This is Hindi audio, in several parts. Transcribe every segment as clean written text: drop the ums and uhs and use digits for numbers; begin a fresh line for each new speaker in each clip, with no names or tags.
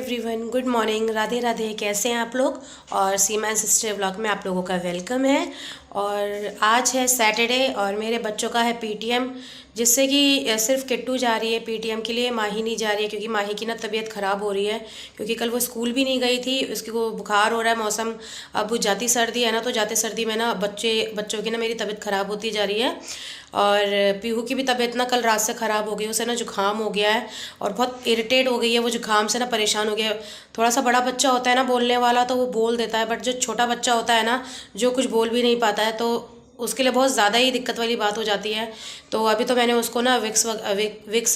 Everyone, good morning, Radhe Radhe. कैसे हैं आप लोग। और सीमा एंड सिस्टर व्लॉग में आप लोगों का वेलकम है। और आज है सैटरडे और मेरे बच्चों का है पीटीएम, जिससे कि सिर्फ किट्टू जा रही है पीटीएम के लिए, माही नहीं जा रही है क्योंकि माही की ना तबीयत ख़राब हो रही है। क्योंकि कल वो स्कूल भी नहीं गई थी, उसकी वो बुखार हो रहा है, मौसम अब जाती सर्दी है ना, तो जाते सर्दी में ना बच्चों की ना मेरी तबीयत ख़राब होती जा रही है। और पीहू की भी तबीयत ना कल रात से ख़राब हो गई, उसे ना जुकाम हो गया है और बहुत इरिटेट हो गई है वो, जुकाम से ना परेशान हो गया है। थोड़ा सा बड़ा बच्चा होता है ना बोलने वाला, तो वो बोल देता है, बट जो छोटा बच्चा होता है ना, जो कुछ बोल भी नहीं पाता है, तो उसके लिए बहुत ज़्यादा ही दिक्कत वाली बात हो जाती है। तो अभी तो मैंने उसको ना विक्स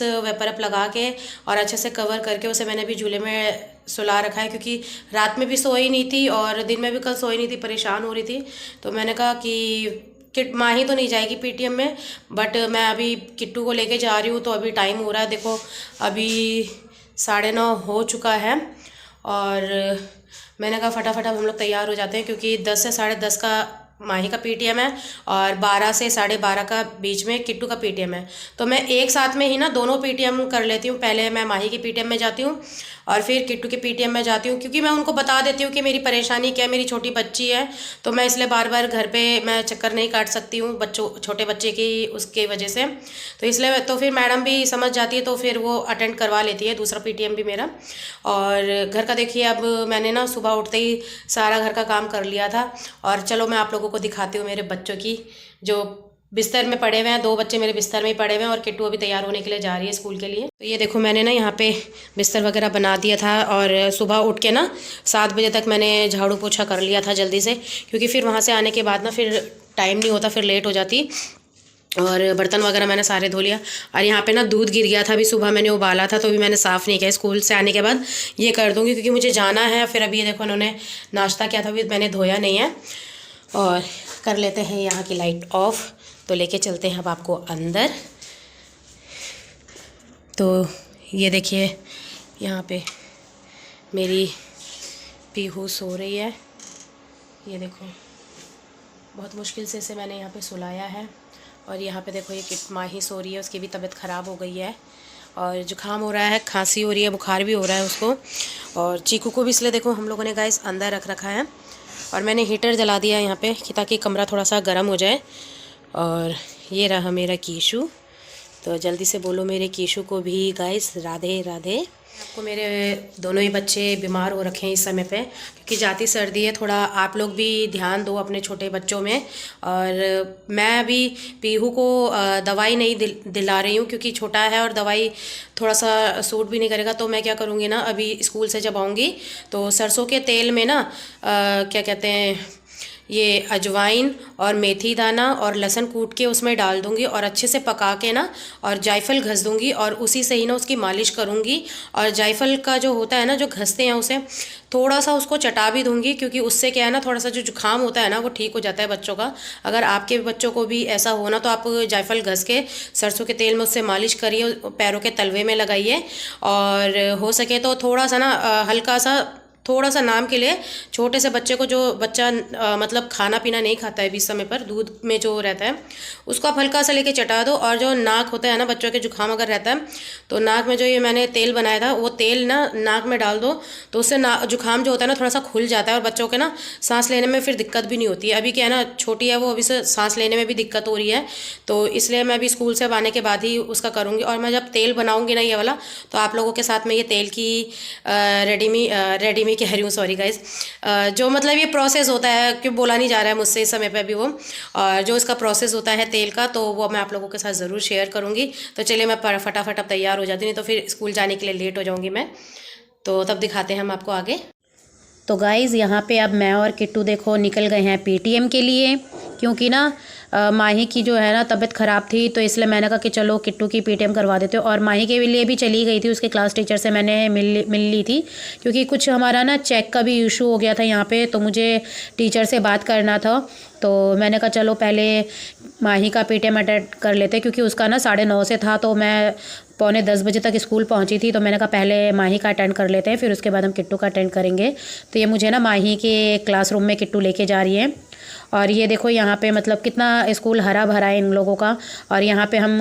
वेपरअप लगा के और अच्छे से कवर करके उसे मैंने भी झूले में सुला रखा है, क्योंकि रात में भी सोई नहीं थी और दिन में भी कल सोई नहीं थी, परेशान हो रही थी। तो मैंने कहा कि माही तो नहीं जाएगी पीटीएम में, बट मैं अभी किट्टू को लेके जा रही हूँ। तो अभी टाइम हो रहा है, देखो अभी 9:30 हो चुका है। और मैंने कहा फटाफट हम लोग तैयार हो जाते हैं, क्योंकि 10 से 10:30 का माही का पीटीएम है और 12 से 12:30 का बीच में किट्टू का पीटीएम है। तो मैं एक साथ में ही ना दोनों पीटीएम कर लेती हूँ। पहले मैं माही की पीटीएम में जाती हूँ और फिर किट्टू के पीटीएम में जाती हूँ, क्योंकि मैं उनको बता देती हूँ कि मेरी परेशानी क्या है, मेरी छोटी बच्ची है, तो मैं इसलिए बार बार घर पे मैं चक्कर नहीं काट सकती हूँ छोटे बच्चे की उसके वजह से। तो इसलिए तो फिर मैडम भी समझ जाती है, तो फिर वो अटेंड करवा लेती है दूसरा पीटीएम भी मेरा। और घर का देखिए, अब मैंने ना सुबह उठते ही सारा घर का काम कर लिया था। और चलो मैं आप लोगों को दिखाती हूँ मेरे बच्चों की, जो बिस्तर में पड़े हुए हैं। 2 बच्चे मेरे बिस्तर में ही पड़े हुए हैं और किट्टू अभी तैयार होने के लिए जा रही है स्कूल के लिए। तो ये देखो मैंने ना यहाँ पे बिस्तर वगैरह बना दिया था, और सुबह उठ के ना 7 बजे तक मैंने झाड़ू पोछा कर लिया था जल्दी से, क्योंकि फिर वहाँ से आने के बाद ना फिर टाइम नहीं होता, फिर लेट हो जाती। और बर्तन वगैरह मैंने सारे धो लिया। और यहाँ पे ना दूध गिर गया था, अभी सुबह मैंने उबाला था, तो अभी मैंने साफ़ नहीं किया। स्कूल से आने के बाद ये कर दूँगी, क्योंकि मुझे जाना है। फिर अभी ये देखो उन्होंने नाश्ता किया था, अभी मैंने धोया नहीं है। और कर लेते हैं यहाँ की लाइट ऑफ, तो लेके चलते हैं अब आपको अंदर। तो ये देखिए यहाँ पे मेरी पीहू सो रही है, ये देखो बहुत मुश्किल से इसे मैंने यहाँ पे सुलाया है। और यहाँ पे देखो ये माही सो रही है, उसकी भी तबीयत ख़राब हो गई है और जुकाम हो रहा है, खांसी हो रही है, बुखार भी हो रहा है उसको। और चीकू को भी इसलिए देखो हम लोगों ने गाइस अंदर रख रखा है। और मैंने हीटर जला दिया है यहाँ पे, कि ताकि कमरा थोड़ा सा गर्म हो जाए। और ये रहा मेरा कीशु, तो जल्दी से बोलो मेरे कीशु को भी गाइस राधे राधे। आपको मेरे दोनों ही बच्चे बीमार हो रखे हैं इस समय पे, क्योंकि जाती सर्दी है। थोड़ा आप लोग भी ध्यान दो अपने छोटे बच्चों में। और मैं अभी पीहू को दवाई नहीं दिला रही हूँ, क्योंकि छोटा है और दवाई थोड़ा सा सूट भी नहीं करेगा। तो मैं क्या करूँगी ना, अभी स्कूल से जब आऊँगी तो सरसों के तेल में ना क्या कहते हैं, ये अजवाइन और मेथी दाना और लहसुन कूट के उसमें डाल दूंगी और अच्छे से पका के ना, और जायफल घस दूंगी और उसी से ही ना उसकी मालिश करूंगी। और जायफल का जो होता है ना, जो घसते हैं उसे थोड़ा सा उसको चटा भी दूंगी, क्योंकि उससे क्या है ना, थोड़ा सा जो जुकाम होता है ना वो ठीक हो जाता है बच्चों का। अगर आपके बच्चों को भी ऐसा हो ना, तो आप जायफल घस के सरसों के तेल में उससे मालिश करिए, पैरों के तलवे में लगाइए। और हो सके तो थोड़ा सा ना हल्का सा, थोड़ा सा नाम के लिए, छोटे से बच्चे को, जो बच्चा मतलब खाना पीना नहीं खाता है बीच समय पर, दूध में जो रहता है उसको आप हल्का सा लेके चटा दो। और जो नाक होता है ना बच्चों के, जुकाम अगर रहता है तो नाक में जो ये मैंने तेल बनाया था वो तेल ना नाक में डाल दो, तो उससे जुकाम जो होता है ना थोड़ा सा खुल जाता है, और बच्चों के ना सांस लेने में फिर दिक्कत भी नहीं होती है। अभी क्या है ना, छोटी है वो, अभी से सांस लेने में भी दिक्कत हो रही है। तो इसलिए मैं अभी स्कूल से आने के बाद ही उसका करूँगी। और मैं जब तेल बनाऊँगी ना ये वाला, तो आप लोगों के साथ में ये तेल की रेडीमी कह रही हूँ, सॉरी गाइज, जो मतलब ये प्रोसेस होता है, क्यों बोला नहीं जा रहा है मुझसे इस समय पे अभी वो, और जो इसका प्रोसेस होता है तेल का, तो वो मैं आप लोगों के साथ ज़रूर शेयर करूँगी। तो चलिए मैं फटाफट अब तैयार हो जाती हूँ, नहीं तो फिर स्कूल जाने के लिए लेट हो जाऊँगी मैं। तो तब दिखाते हैं हम आपको आगे।
तो गाइज़ यहाँ पे अब मैं और किट्टू देखो निकल गए हैं पीटीएम के लिए, क्योंकि ना माही की जो है ना तबीयत ख़राब थी, तो इसलिए मैंने कहा कि चलो किट्टू की पीटीएम करवा देते हो। और माही के लिए भी चली गई थी, उसके क्लास टीचर से मैंने मिल ली थी, क्योंकि कुछ हमारा ना चेक का भी इशू हो गया था यहाँ पे, तो मुझे टीचर से बात करना था। तो मैंने कहा चलो पहले माही का पीटीएम अटेंड कर लेते, क्योंकि उसका ना 9:30 से था, तो मैं 9:45 बजे तक स्कूल पहुंची थी। तो मैंने कहा पहले माही का अटेंड कर लेते हैं, फिर उसके बाद हम किट्टू का अटेंड करेंगे। तो ये मुझे ना माही के क्लासरूम में किट्टू लेके जा रही है। और ये देखो यहाँ पे मतलब कितना स्कूल हरा भरा है इन लोगों का। और यहाँ पे हम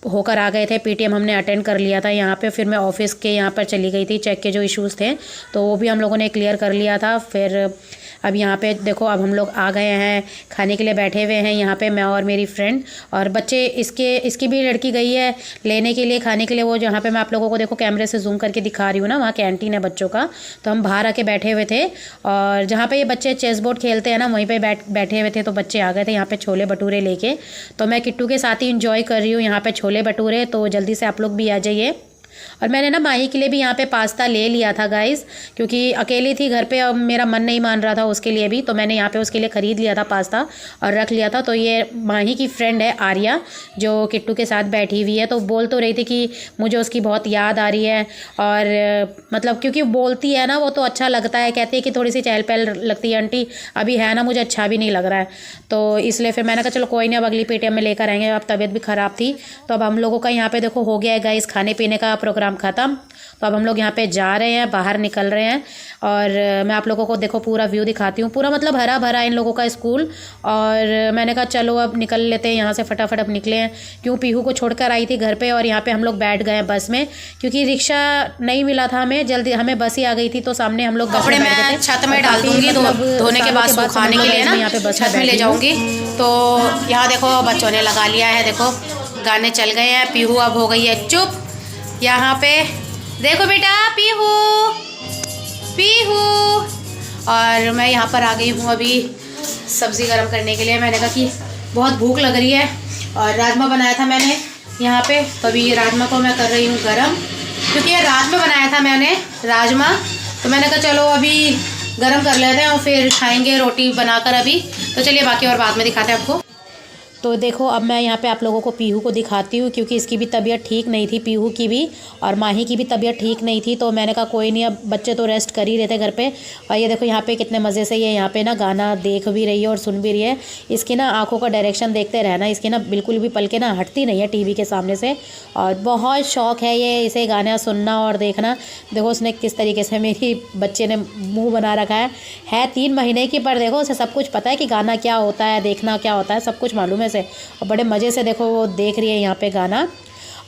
होकर आ गए थे। पीटीएम हमने अटेंड कर लिया था यहाँ पे। फिर मैं ऑफिस के यहाँ पर चली गई थी, चेक के जो इश्यूज़ थे तो वो भी हम लोगों ने क्लियर कर लिया था। फिर अब यहाँ पे देखो, अब हम लोग आ गए हैं, खाने के लिए बैठे हुए हैं यहाँ पे, मैं और मेरी फ्रेंड। और बच्चे इसकी भी लड़की गई है लेने के लिए खाने के लिए। वो जहाँ पे मैं आप लोगों को देखो कैमरे से जूम करके दिखा रही हूँ ना, वहाँ कैंटीन है बच्चों का। तो हम बाहर आके बैठे हुए थे और जहाँ पे ये बच्चे चेस बोर्ड खेलते हैं ना, वहीं पे बैठे हुए थे। तो बच्चे आ गए थे यहाँ पे छोले भटूरे लेके। तो मैं किट्टू के साथ ही इंजॉय कर रही हूँ यहाँ पे छोले भटूरे। तो जल्दी से आप लोग भी आ जाइए। और मैंने ना माही के लिए भी यहाँ पे पास्ता ले लिया था गाइस, क्योंकि अकेली थी घर पे, अब मेरा मन नहीं मान रहा था उसके लिए भी। तो मैंने यहाँ पे उसके लिए ख़रीद लिया था पास्ता और रख लिया था। तो ये माही की फ्रेंड है आर्या, जो किट्टू के साथ बैठी हुई है। तो बोल तो रही थी कि मुझे उसकी बहुत याद आ रही है। और मतलब क्योंकि बोलती है ना वो, तो अच्छा लगता है। कहती है कि थोड़ी सी चहल पहल लगती है आंटी, अभी है ना, मुझे अच्छा भी नहीं लग रहा है। तो इसलिए फिर मैंने कहा चलो कोई नहीं, अब अगली पेटीएम में लेकर आएंगे। अब तबीयत भी ख़राब थी। तो अब हम लोगों का यहाँ पे देखो हो गया है गाइस खाने पीने का प्रोग्राम ख़त्म। तो अब हम लोग यहाँ पे जा रहे हैं, बाहर निकल रहे हैं। और मैं आप लोगों को देखो पूरा व्यू दिखाती हूँ। पूरा मतलब हरा भरा इन लोगों का स्कूल। और मैंने कहा चलो अब निकल लेते हैं यहाँ से, फटाफट अब निकले हैं। क्यों, पीहू को छोड़कर आई थी घर पे और यहाँ पे हम लोग बैठ गए हैं बस में, क्योंकि रिक्शा नहीं मिला था हमें, जल्दी हमें बस ही आ गई थी। तो सामने हम लोग
कपड़े मैं छत में डाल दूंगी, धोने के बाद सुखाने के लिए ना यहाँ पे छत में ले जाऊंगी। तो यहाँ देखो बच्चों ने लगा लिया है, देखो गाने चल गए हैं। पीहू अब हो गई है चुप। यहाँ पे देखो बेटा, पीहू पीहू। और मैं यहाँ पर आ गई हूँ अभी सब्ज़ी गरम करने के लिए। मैंने कहा कि बहुत भूख लग रही है और राजमा बनाया था मैंने यहाँ पे। तो अभी ये राजमा को मैं कर रही हूँ गरम, क्योंकि ये रात में बनाया था मैंने राजमा। तो मैंने कहा चलो अभी गरम कर लेते हैं और फिर खाएंगे रोटी बनाकर अभी। तो चलिए बाकी और बाद में दिखाते हैं आपको।
तो देखो अब मैं यहाँ पे आप लोगों को पीहू को दिखाती हूँ, क्योंकि इसकी भी तबीयत ठीक नहीं थी, पीहू की भी, और माही की भी तबीयत ठीक नहीं थी। तो मैंने कहा कोई नहीं, अब बच्चे तो रेस्ट कर ही रहे थे घर पे। और ये देखो यहाँ पे कितने मज़े से ये यहाँ पे ना गाना देख भी रही है और सुन भी रही है। इसकी ना आंखों का डायरेक्शन देखते रहना, इसकी ना बिल्कुल भी पल के ना हटती नहीं है टीवी के सामने से। और बहुत शौक़ है ये इसे गाना सुनना और देखना। देखो उसने किस तरीके से मेरी बच्चे ने मुँह बना रखा है 3 महीने की, पर देखो उसे सब कुछ पता है कि गाना क्या होता है, देखना क्या होता है, सब कुछ मालूम है से। और बड़े मज़े से देखो वो देख रही है यहाँ पे गाना।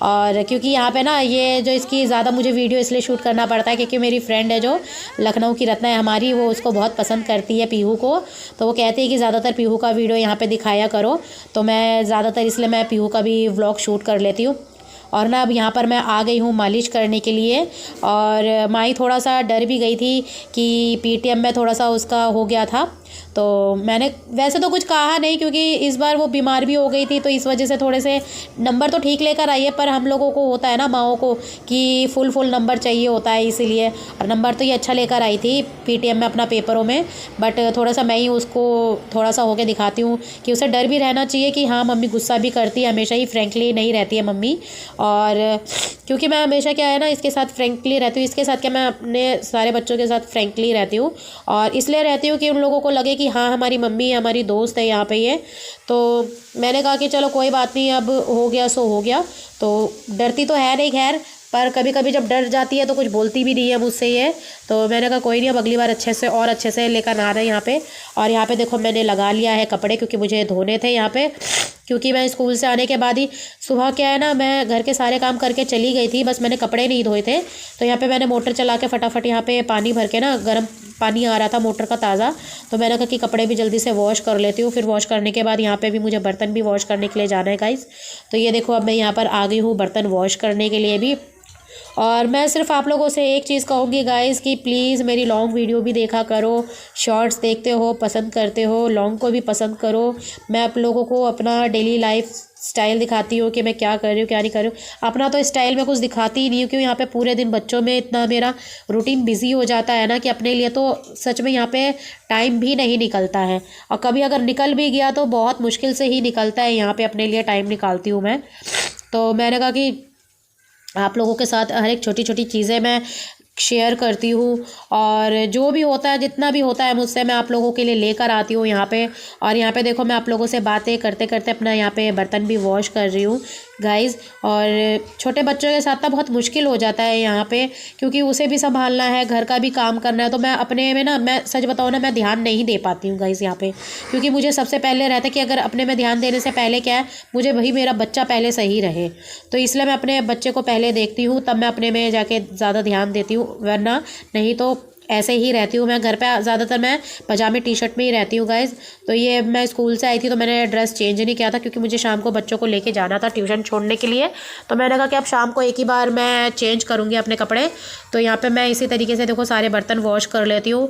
और क्योंकि यहाँ पे ना ये जो इसकी ज़्यादा मुझे वीडियो इसलिए शूट करना पड़ता है, क्योंकि मेरी फ्रेंड है जो लखनऊ की रत्ना है हमारी, वो उसको बहुत पसंद करती है पीहू को। तो वो कहती है कि ज़्यादातर पीहू का वीडियो यहाँ पे दिखाया करो। तो मैं ज़्यादातर इसलिए मैं पीहू का भी व्लॉग शूट कर लेती हूँ। और ना अब यहाँ पर मैं आ गई हूँ मालिश करने के लिए। और माही थोड़ा सा डर भी गई थी कि पीटीएम में थोड़ा सा उसका हो गया था। तो मैंने वैसे तो कुछ कहा नहीं, क्योंकि इस बार वो बीमार भी हो गई थी, तो इस वजह से थोड़े से नंबर तो ठीक लेकर आई है। पर हम लोगों को होता है ना माओं को कि फुल नंबर चाहिए होता है, इसीलिए। और नंबर तो ये अच्छा लेकर आई थी पीटीएम में अपना पेपरों में। बट थोड़ा सा मैं ही उसको थोड़ा सा होके दिखाती हूँ कि उसे डर भी रहना चाहिए कि हाँ मम्मी गुस्सा भी करती है हमेशा ही, फ्रेंकली नहीं रहती है मम्मी। और क्योंकि मैं हमेशा क्या है ना इसके साथ फ्रेंकली रहती हूँ, इसके साथ क्या मैं अपने सारे बच्चों के साथ फ्रेंकली रहती हूँ। और इसलिए रहती हूँ कि उन लोगों को लगे कि हाँ हमारी मम्मी हमारी दोस्त है यहाँ पे ये। तो मैंने कहा कि चलो कोई बात नहीं, अब हो गया सो हो गया। तो डरती तो है नहीं खैर, पर कभी कभी जब डर जाती है तो कुछ बोलती भी नहीं है मुझसे ये। तो मैंने कहा कोई नहीं, अब अगली बार अच्छे से और अच्छे से लेकर आ रहे हैं यहाँ पे। और यहाँ पे देखो मैंने लगा लिया है कपड़े, क्योंकि मुझे धोने थे यहाँ पे। क्योंकि मैं स्कूल से आने के बाद ही सुबह क्या है ना, मैं घर के सारे काम करके चली गई थी, बस मैंने कपड़े नहीं धोए थे। तो यहाँ पे मैंने मोटर चला के फटाफट यहाँ पे पानी भर के ना, गर्म पानी आ रहा था मोटर का ताज़ा। तो मैंने कहा कि कपड़े भी जल्दी से वॉश कर लेती हूँ। फिर वॉश करने के बाद यहाँ पे भी मुझे बर्तन भी वॉश करने के लिए जाना है गाइस। तो ये देखो अब मैं यहाँ पर आ गई हूँ बर्तन वॉश करने के लिए भी। और मैं सिर्फ आप लोगों से एक चीज़ कहूँगी गाइस कि प्लीज़ मेरी लॉन्ग वीडियो भी देखा करो। शॉर्ट्स देखते हो, पसंद करते हो, लॉन्ग को भी पसंद करो। मैं आप लोगों को अपना डेली लाइफ स्टाइल दिखाती हूँ कि मैं क्या कर रही हूँ क्या नहीं कर रही हूँ। अपना तो स्टाइल में कुछ दिखाती ही नहीं हूँ, क्योंकि यहाँ पे पूरे दिन बच्चों में इतना मेरा रूटीन बिजी हो जाता है ना कि अपने लिए तो सच में यहाँ पे टाइम भी नहीं निकलता है। और कभी अगर निकल भी गया तो बहुत मुश्किल से ही निकलता है, यहाँ पे अपने लिए टाइम निकालती हूँ मैं। तो मैंने कहा कि आप लोगों के साथ हर एक छोटी छोटी चीज़ें मैं शेयर करती हूँ। और जो भी होता है, जितना भी होता है मुझसे, मैं आप लोगों के लिए लेकर आती हूँ यहाँ पे। और यहाँ पे देखो मैं आप लोगों से बातें करते करते अपना यहाँ पे बर्तन भी वॉश कर रही हूँ। गाइज़। और छोटे बच्चों के साथ ना बहुत मुश्किल हो जाता है यहाँ पे, क्योंकि उसे भी संभालना है, घर का भी काम करना है। तो मैं अपने में ना, मैं सच बताऊँ ना, मैं ध्यान नहीं दे पाती हूँ गाइज़ यहाँ पे, क्योंकि मुझे सबसे पहले रहता है कि अगर अपने में ध्यान देने से पहले क्या है, मुझे वही मेरा बच्चा पहले सही रहे। तो इसलिए मैं अपने बच्चे को पहले देखती हूँ, तब मैं अपने में जाके ज़्यादा ध्यान देती हूँ, वरना नहीं तो ऐसे ही रहती हूँ मैं घर पे। ज़्यादातर मैं पजामे टी शर्ट में ही रहती हूँ गाइज़। तो ये मैं स्कूल से आई थी तो मैंने ड्रेस चेंज नहीं किया था, क्योंकि मुझे शाम को बच्चों को लेके जाना था ट्यूशन छोड़ने के लिए। तो मैंने कहा कि अब शाम को एक ही बार मैं चेंज करूँगी अपने कपड़े। तो यहाँ पे मैं इसी तरीके से देखो सारे बर्तन वॉश कर लेती हूँ।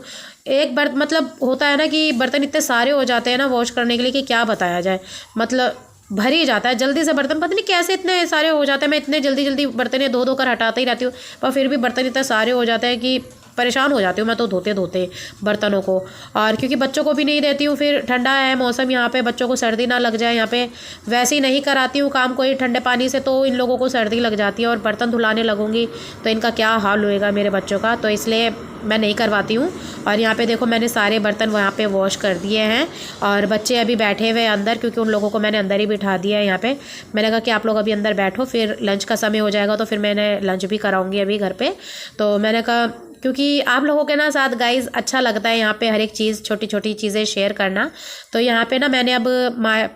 एक बर्तन मतलब होता है ना कि बर्तन इतने सारे हो जाते हैं ना वॉश करने के लिए कि क्या बताया जाए, मतलब भर ही जाता है जल्दी से बर्तन। पता नहीं कैसे इतने सारे हो जाते हैं, मैं इतने जल्दी जल्दी बर्तन धो कर हटाते ही रहती हूँ, पर फिर भी बर्तन इतने सारे हो जाते हैं कि परेशान हो जाती हूँ मैं तो धोते धोते बर्तनों को। और क्योंकि बच्चों को भी नहीं देती हूँ, फिर ठंडा है मौसम यहाँ पे, बच्चों को सर्दी ना लग जाए यहाँ पे। वैसे ही नहीं कराती हूँ काम कोई ठंडे पानी से, तो इन लोगों को सर्दी लग जाती है, और बर्तन धुलाने लगूंगी तो इनका क्या हाल होएगा मेरे बच्चों का। तो इसलिए मैं नहीं करवाती हूँ। और यहाँ पे देखो मैंने सारे बर्तन वहाँ पे वॉश कर दिए हैं, और बच्चे अभी बैठे हुए अंदर, क्योंकि उन लोगों को मैंने अंदर ही बिठा दिया है यहाँ पे। मैंने कहा कि आप लोग अभी अंदर बैठो, फिर लंच का समय हो जाएगा तो फिर मैंने लंच भी कराऊंगी अभी घर पे। तो मैंने कहा क्योंकि आप लोगों के ना साथ गाइज़ अच्छा लगता है यहाँ पे हर एक चीज़, छोटी छोटी चीज़ें शेयर करना। तो यहाँ पे ना मैंने अब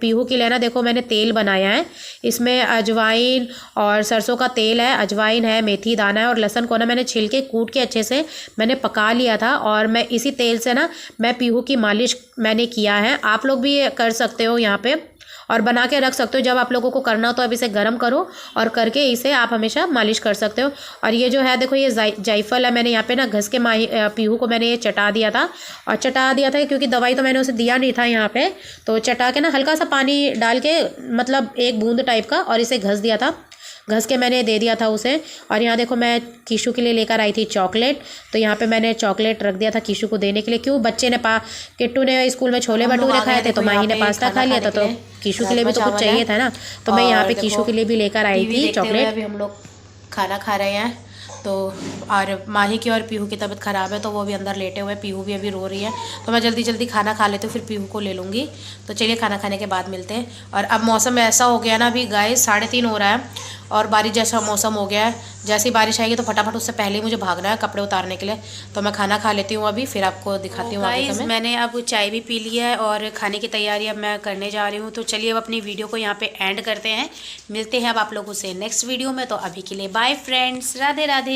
पीहू के लिए ना देखो मैंने तेल बनाया है। इसमें अजवाइन और सरसों का तेल है, अजवाइन है, मेथी दाना है, और लहसुन को ना मैंने छिल के कूट के अच्छे से मैंने पका लिया था। और मैं इसी तेल से ना मैं पीहू की मालिश मैंने किया है। आप लोग भी कर सकते हो यहाँ पे, और बना के रख सकते हो। जब आप लोगों को करना हो तो अब इसे गर्म करो और करके इसे आप हमेशा मालिश कर सकते हो। और ये जो है देखो ये जायफल है, मैंने यहाँ पे ना घस के पीहू को मैंने ये चटा दिया था। और चटा दिया था क्योंकि दवाई तो मैंने उसे दिया नहीं था यहाँ पे, तो चटा के ना हल्का सा पानी डाल के, मतलब एक बूंद टाइप का, और इसे घस दिया था, घस के मैंने दे दिया था उसे। और यहाँ देखो मैं कीशु के लिए लेकर आई थी चॉकलेट, तो यहाँ पे मैंने चॉकलेट रख दिया था कीशु को देने के लिए। क्यों बच्चे ने किट्टू ने स्कूल में छोले भटूरे खाए थे, तो माही ने पास्ता खा लिया था, तो कीशु के लिए भी तो कुछ चाहिए था ना। तो मैं यहाँ पे कीशु के लिए भी लेकर आई थी चॉकलेट।
अभी हम लोग खाना खा रहे हैं, तो और माही की और पीहू की तबीयत ख़राब है, तो वो भी अंदर लेटे हुए हैं। पीहू भी अभी रो रही है, तो मैं जल्दी जल्दी खाना खा लेती हूँ, फिर पीहू को ले लूँगी। तो चलिए खाना खाने के बाद मिलते हैं। और अब मौसम ऐसा हो गया ना, अभी गाइस 3:30 हो रहा है और बारिश जैसा मौसम हो गया है। जैसी बारिश आएगी तो फटाफट उससे पहले ही मुझे भागना है कपड़े उतारने के लिए। तो मैं खाना खा लेती हूँ अभी, फिर आपको दिखाती हूँ आगे का। मैंने अब चाय भी पी ली है और खाने की तैयारी अब मैं करने जा रही हूँ। तो चलिए अब अपनी वीडियो को यहाँ पे एंड करते हैं। मिलते हैं अब आप लोगों से नेक्स्ट वीडियो में। तो अभी के लिए बाय फ्रेंड्स, राधे राधे।